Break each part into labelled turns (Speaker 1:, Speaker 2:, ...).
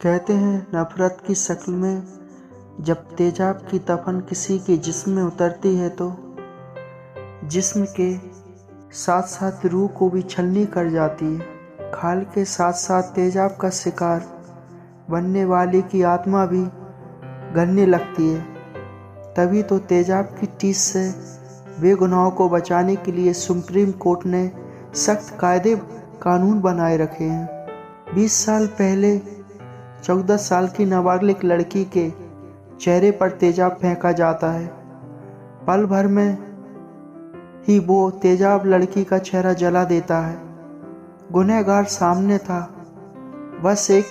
Speaker 1: कहते हैं नफरत की शक्ल में जब तेजाब की तपन किसी के जिस्म में उतरती है तो जिस्म के साथ साथ रूह को भी छलनी कर जाती है। खाल के साथ साथ तेजाब का शिकार बनने वाले की आत्मा भी गलने लगती है। तभी तो तेजाब की टीस से बेगुनाहों को बचाने के लिए सुप्रीम कोर्ट ने सख्त कायदे कानून बनाए रखे हैं। 20 साल पहले 14 साल की नाबालिग लड़की के चेहरे पर तेजाब फेंका जाता है। पल भर में ही वो तेजाब लड़की का चेहरा जला देता है। गुनहगार सामने था, बस एक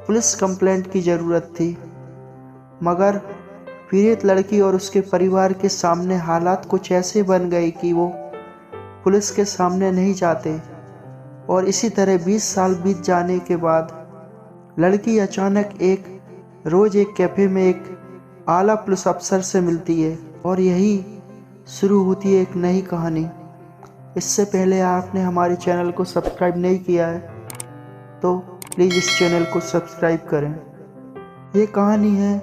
Speaker 1: पुलिस कंप्लेंट की ज़रूरत थी। मगर पीड़ित लड़की और उसके परिवार के सामने हालात कुछ ऐसे बन गए कि वो पुलिस के सामने नहीं जाते। और इसी तरह 20 साल बीत जाने के बाद लड़की अचानक रोज़ एक कैफ़े में एक आला पुलिस अफसर से मिलती है और यही शुरू होती है एक नई कहानी। इससे पहले आपने हमारे चैनल को सब्सक्राइब नहीं किया है तो प्लीज़ इस चैनल को सब्सक्राइब करें। ये कहानी है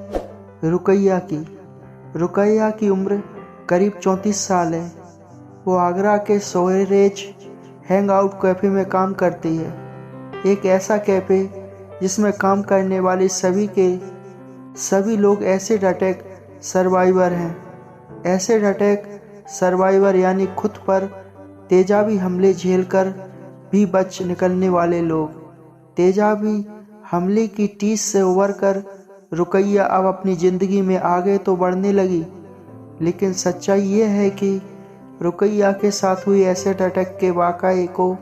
Speaker 1: रुकैया की। रुकैया की उम्र करीब 34 साल है। वो आगरा के सोरेज हैंग आउट कैफ़े में काम करती है। एक ऐसा कैफ़े जिसमें काम करने वाले सभी लोग एसिड अटैक सर्वाइवर हैं। एसिड अटैक सर्वाइवर यानी खुद पर तेजाबी हमले झेलकर भी बच निकलने वाले लोग। तेजाबी हमले की टीस से उबरकर रुकैया अब अपनी ज़िंदगी में आगे तो बढ़ने लगी, लेकिन सच्चाई ये है कि रुकैया के साथ हुई एसिड अटैक के वाक़ये को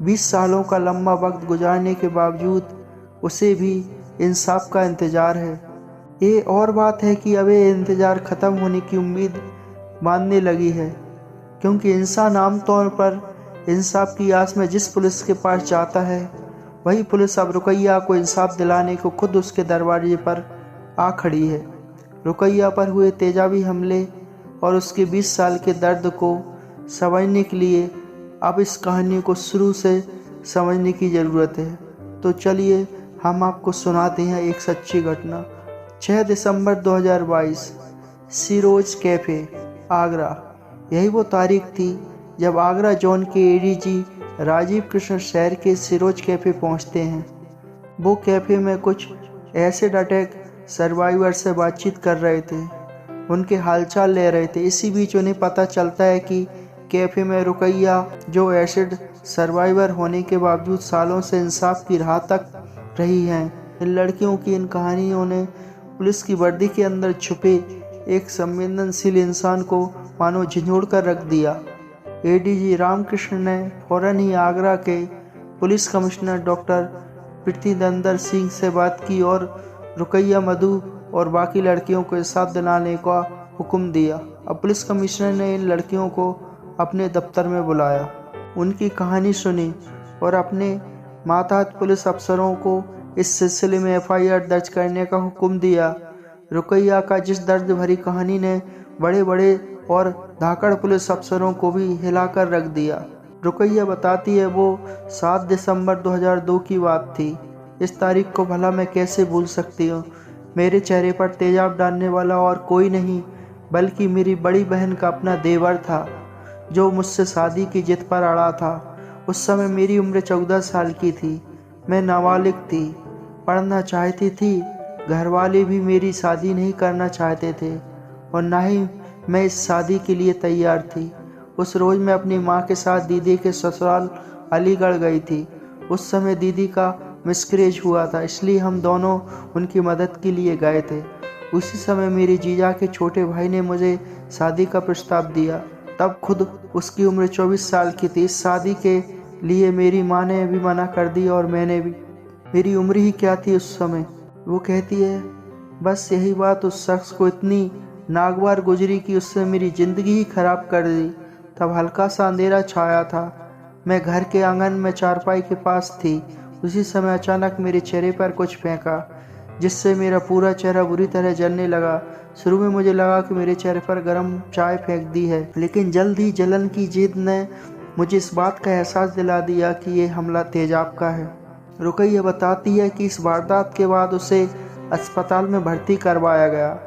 Speaker 1: 20 सालों का लंबा वक्त गुजारने के बावजूद उसे भी इंसाफ का इंतज़ार है। ये और बात है कि अब ये इंतज़ार ख़त्म होने की उम्मीद बांधने लगी है, क्योंकि इंसान आमतौर पर इंसाफ की आस में जिस पुलिस के पास जाता है वही पुलिस अब रुकैया को इंसाफ दिलाने को खुद उसके दरवाजे पर आ खड़ी है। रुकैया पर हुए तेजाबी हमले और उसके 20 साल के दर्द को समझने के लिए अब इस कहानी को शुरू से समझने की ज़रूरत है। तो चलिए हम आपको सुनाते हैं एक सच्ची घटना। 6 दिसंबर 2022, सिरोज कैफ़े, आगरा। यही वो तारीख थी जब आगरा जोन के एडीजी राजीव कृष्ण शहर के सिरोज कैफ़े पहुंचते हैं। वो कैफ़े में कुछ एसिड अटैक सर्वाइवर से बातचीत कर रहे थे, उनके हालचाल ले रहे थे। इसी बीच उन्हें पता चलता है कि कैफ़े में रुकैया, जो एसिड सर्वाइवर होने के बावजूद सालों से इंसाफ की राह तक रही हैं। इन लड़कियों की इन कहानियों ने पुलिस की वर्दी के अंदर छुपे एक संवेदनशील इंसान को मानो झंझोड़ कर रख दिया। एडीजी रामकृष्ण ने फौरन ही आगरा के पुलिस कमिश्नर डॉक्टर प्रीतिदंदर सिंह से बात की और रुकैया, मधु और बाकी लड़कियों को इंसाफ दिलाने का हुक्म दिया। अब पुलिस कमिश्नर ने इन लड़कियों को अपने दफ्तर में बुलाया, उनकी कहानी सुनी और अपने मातहत पुलिस अफसरों को इस सिलसिले में एफआईआर दर्ज करने का हुक्म दिया। रुकैया का जिस दर्द भरी कहानी ने बड़े बड़े और धाकड़ पुलिस अफसरों को भी हिलाकर रख दिया। रुकैया बताती है वो 7 दिसंबर 2002 की बात थी। इस तारीख को भला मैं कैसे भूल सकती हूँ। मेरे चेहरे पर तेजाब डालने वाला और कोई नहीं बल्कि मेरी बड़ी बहन का अपना देवर था, जो मुझसे शादी की जिद पर अड़ा था। उस समय मेरी उम्र 14 साल की थी। मैं नाबालिग थी, पढ़ना चाहती थी। घर वाले भी मेरी शादी नहीं करना चाहते थे और ना ही मैं इस शादी के लिए तैयार थी। उस रोज़ मैं अपनी माँ के साथ दीदी के ससुराल अलीगढ़ गई थी। उस समय दीदी का मिसकैरेज हुआ था, इसलिए हम दोनों उनकी मदद के लिए गए थे। उसी समय मेरे जीजा के छोटे भाई ने मुझे शादी का प्रस्ताव दिया। तब खुद उसकी उम्र 24 साल की थी। इस शादी के लिए मेरी माँ ने भी मना कर दी और मैंने भी। मेरी उम्र ही क्या थी उस समय। वो कहती है बस यही बात उस शख्स को इतनी नागवार गुजरी कि उससे मेरी ज़िंदगी ही खराब कर दी। तब हल्का सा अंधेरा छाया था। मैं घर के आंगन में चारपाई के पास थी। उसी समय अचानक मेरे चेहरे पर कुछ फेंका, जिससे मेरा पूरा चेहरा बुरी तरह जलने लगा। शुरू में मुझे लगा कि मेरे चेहरे पर गर्म चाय फेंक दी है, लेकिन जल्द ही जलन की जिद ने मुझे इस बात का एहसास दिला दिया कि ये हमला तेजाब का है। रुकैया बताती है कि इस वारदात के बाद उसे अस्पताल में भर्ती करवाया गया,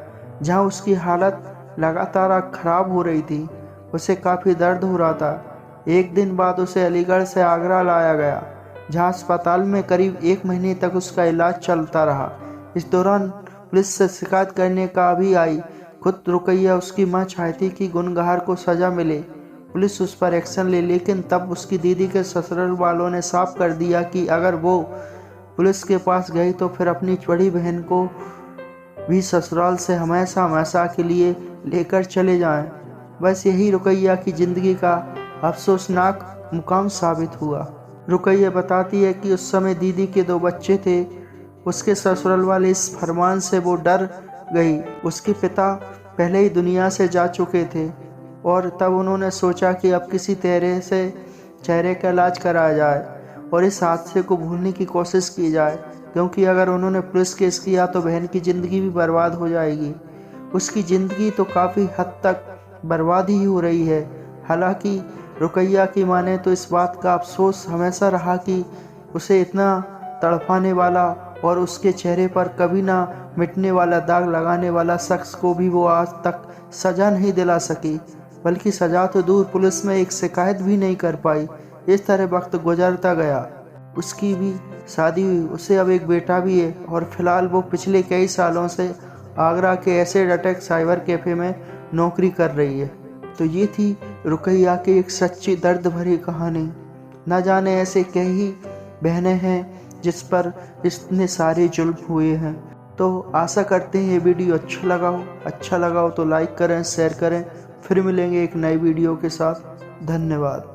Speaker 1: जहां उसकी हालत लगातार खराब हो रही थी। उसे काफ़ी दर्द हो रहा था। एक दिन बाद उसे अलीगढ़ से आगरा लाया गया, जहां अस्पताल में करीब 1 महीने तक उसका इलाज चलता रहा। इस दौरान पुलिस से शिकायत करने का भी आई। खुद रुकैया उसकी मां चाहती कि गुनहगार को सज़ा मिले, पुलिस उस पर एक्शन ले, लेकिन तब उसकी दीदी के ससुराल वालों ने साफ कर दिया कि अगर वो पुलिस के पास गई तो फिर अपनी बड़ी बहन को भी ससुराल से हमेशा हमेशा के लिए लेकर चले जाएं। बस यही रुकैया की ज़िंदगी का अफसोसनाक मुकाम साबित हुआ। रुकैया बताती है कि उस समय दीदी के 2 बच्चे थे। उसके ससुराल वाले इस फरमान से वो डर गई। उसके पिता पहले ही दुनिया से जा चुके थे और तब उन्होंने सोचा कि अब किसी तरह से चेहरे का इलाज कराया जाए और इस हादसे को भूलने की कोशिश की जाए, क्योंकि अगर उन्होंने पुलिस केस किया तो बहन की ज़िंदगी भी बर्बाद हो जाएगी। उसकी ज़िंदगी तो काफ़ी हद तक बर्बाद ही हो रही है। हालांकि रुकैया की माने तो इस बात का अफसोस हमेशा रहा कि उसे इतना तड़पाने वाला और उसके चेहरे पर कभी ना मिटने वाला दाग लगाने वाला शख्स को भी वो आज तक सज़ा नहीं दिला सकी, बल्कि सज़ा तो दूर पुलिस में एक शिकायत भी नहीं कर पाई। इस तरह वक्त गुजरता गया। उसकी भी शादी हुई, उसे अब एक बेटा भी है और फिलहाल वो पिछले कई सालों से आगरा के एसिड अटैक साइबर कैफ़े में नौकरी कर रही है। तो ये थी रुकैया की एक सच्ची दर्द भरी कहानी। न जाने ऐसे कई बहनें हैं जिस पर इतने सारे जुल्म हुए हैं। तो आशा करते हैं ये वीडियो अच्छा लगा हो तो लाइक करें, शेयर करें। फिर मिलेंगे एक नई वीडियो के साथ। धन्यवाद।